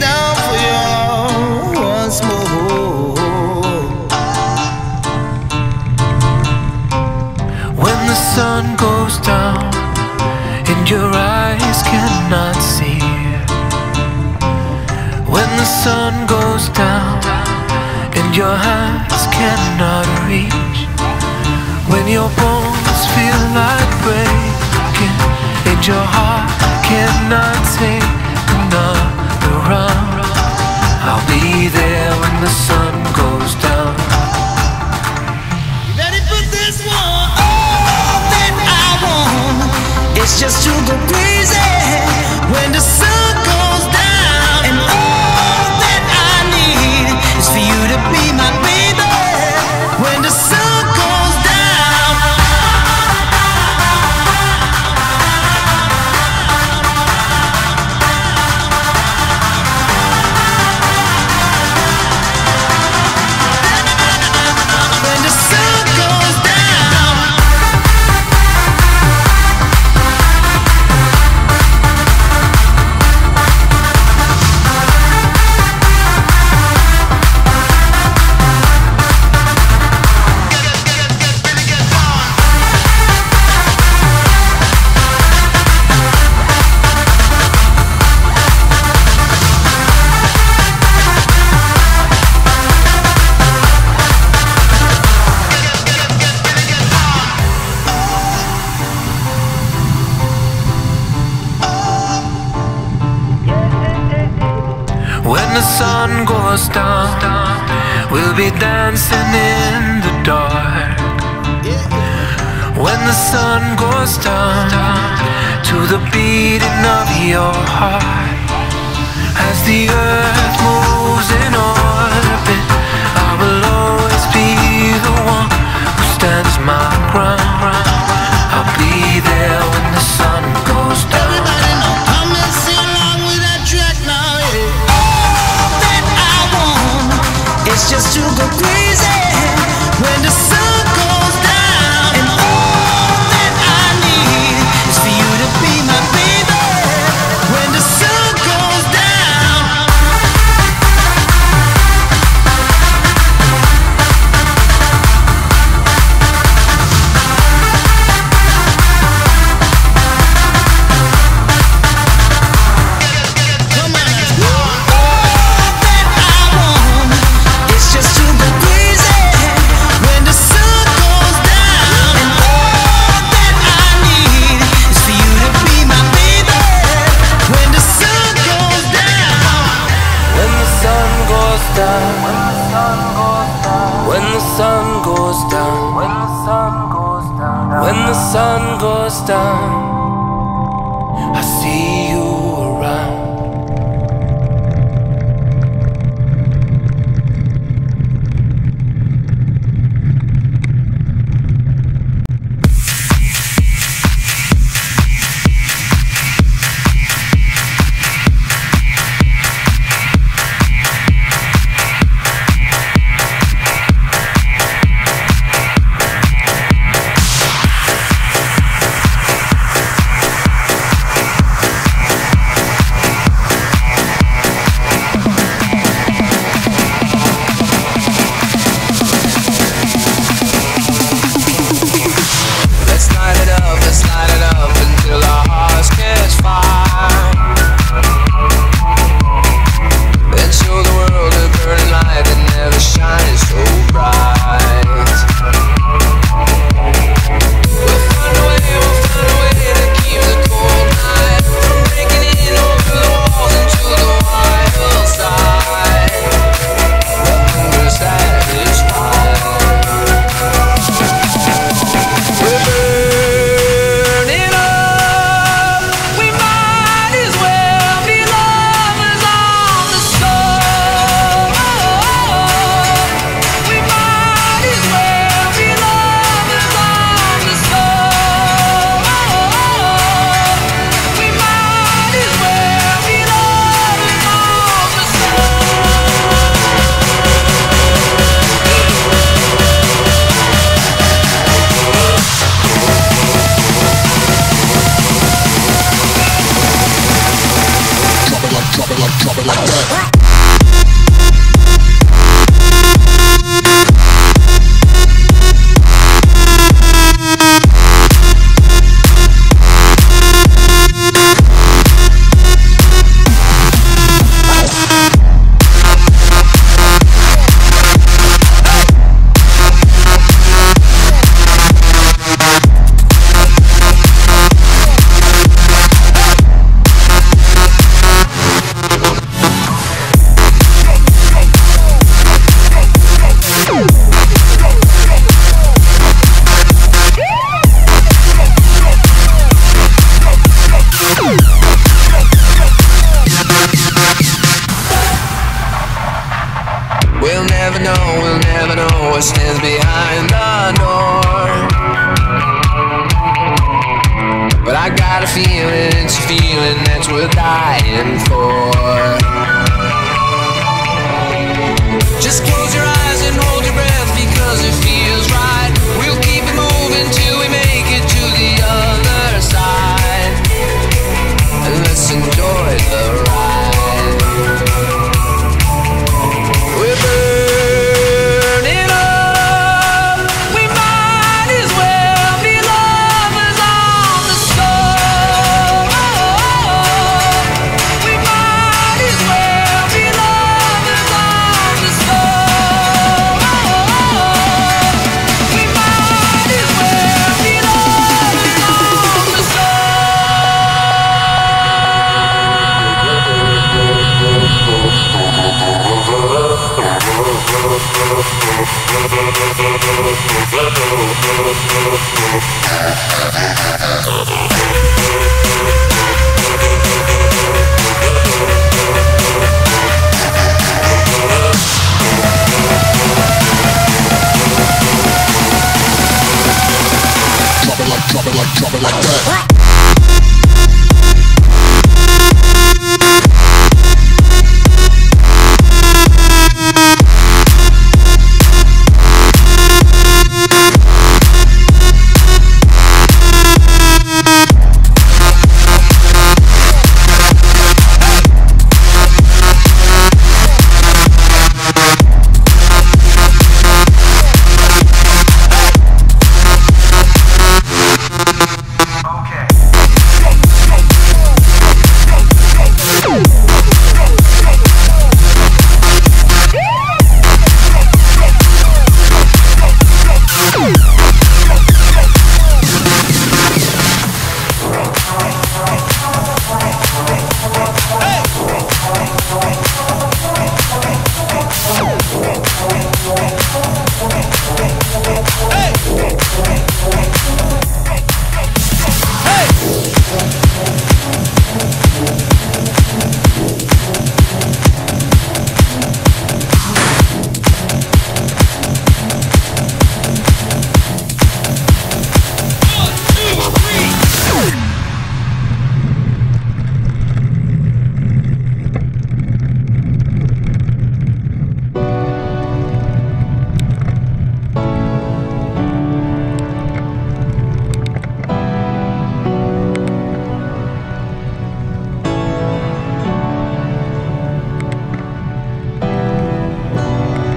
down for you once more. When the sun goes down and your eyes cannot see, when the sun goes down and your hands cannot reach, when your bones feel like breaking and your heart cannot take another round, I'll be there when the sun goes down. Ready for this one? All that I want is just to go crazy when the sun goes down, and all that I need is for you to be my baby when the sun goes down. When the sun goes down. When the sun goes down, we'll be dancing in the dark. When the sun goes down, to the beating of your heart, as the earth moves in orbit, I will always be the one who stands my ground. I'll be there when the sun goes down. Everybody know, come and sing along with that track now, yeah. All that I want is just to go crazy when the sun goes down, and all that I need is for you to be my baby when the sun goes down. Come on, let's go. All that I want is just to go crazy when the sun goes down, and all that I need is for you to be my baby when the sun goes down. When the sun goes down, when the sun goes down, when the sun goes down, when the sun goes down, I see you around. We'll never know what stands behind the door. But I got a feeling, it's a feeling that's worth dying for. Just close your eyes and hold your breath because it feels right. We'll keep it moving till we make it to the other side. And let's enjoy the ride. We're burning up. We might as well be lovers on the soul. We might as well be lovers on the soul. We might as well be lovers on the soul. Drop it like that.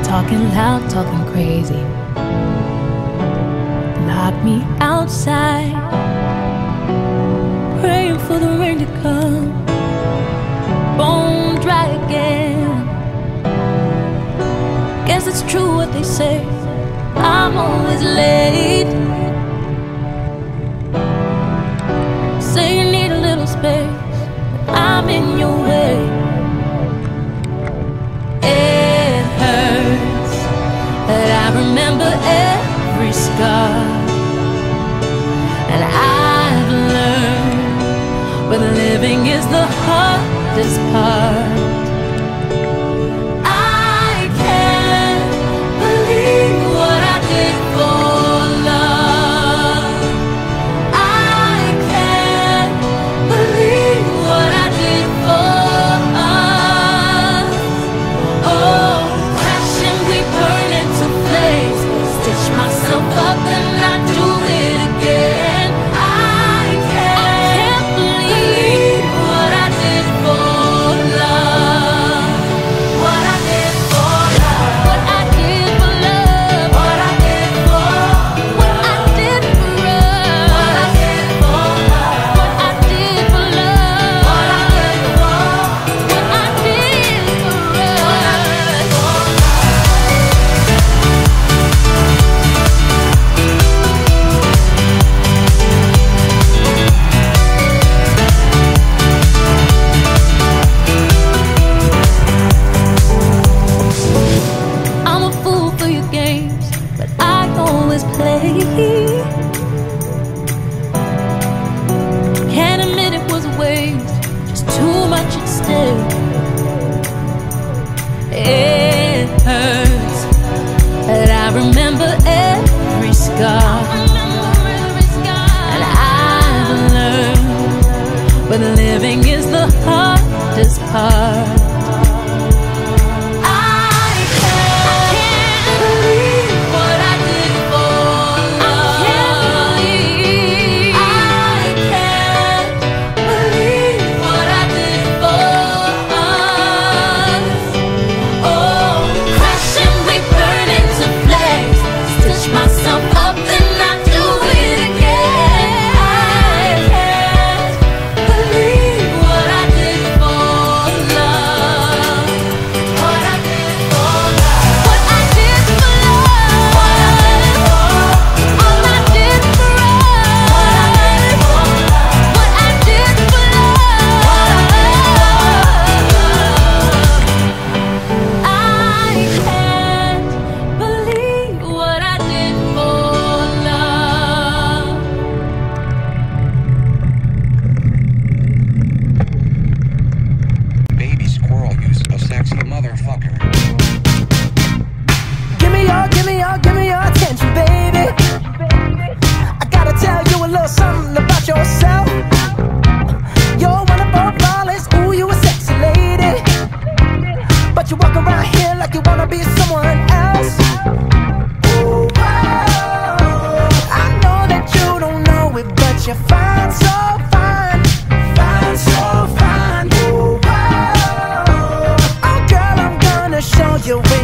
Talking loud, talking crazy. Lock me outside, praying for the rain to come. Bone dry again. Guess it's true what they say, I'm always late. Say you need a little space, I'm in your way. I remember every scar, and I've learned when living is the hardest part. I can't believe what I did for love. I can't believe what I did for us. Oh, crashing we burn into flames. Stitch myself up and I do it again. I can't believe what I did for love.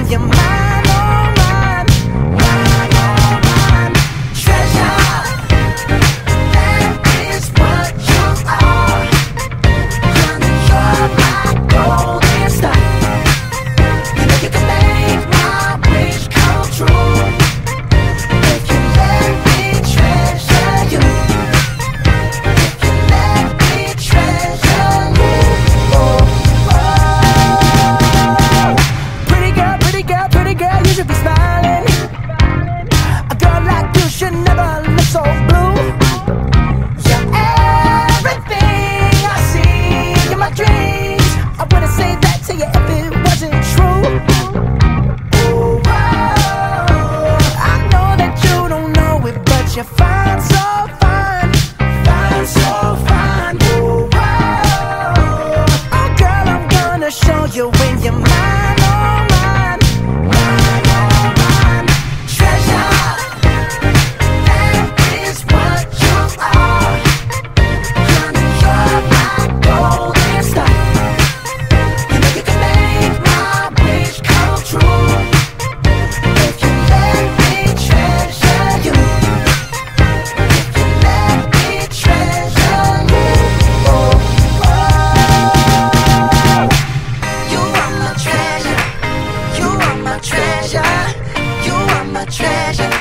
when you're mine, oh mine, mine, oh mine. Treasure, that is what you are. Honey, you're my golden star. You know you can make my wish come true if you let me treasure you. If you let me treasure you. Oh, oh. Pretty girl, pretty girl, pretty girl, you should be smiling. A girl like you should never look so blue. You're everything I see in my dreams. I wouldn't say that to you if it wasn't true. Oh, oh. I know that you don't know it, but you're fine, so fine, fine, so fine. Oh, oh. Oh, girl, I'm gonna show you when you're mine, oh mine, mine, oh mine. Treasure, that is what you are. Honey, you're my golden star. You know you can make my wish come true if you let me treasure you. If you let me treasure you. Oh, oh. You are my treasure. You are my treasure. You are my treasure.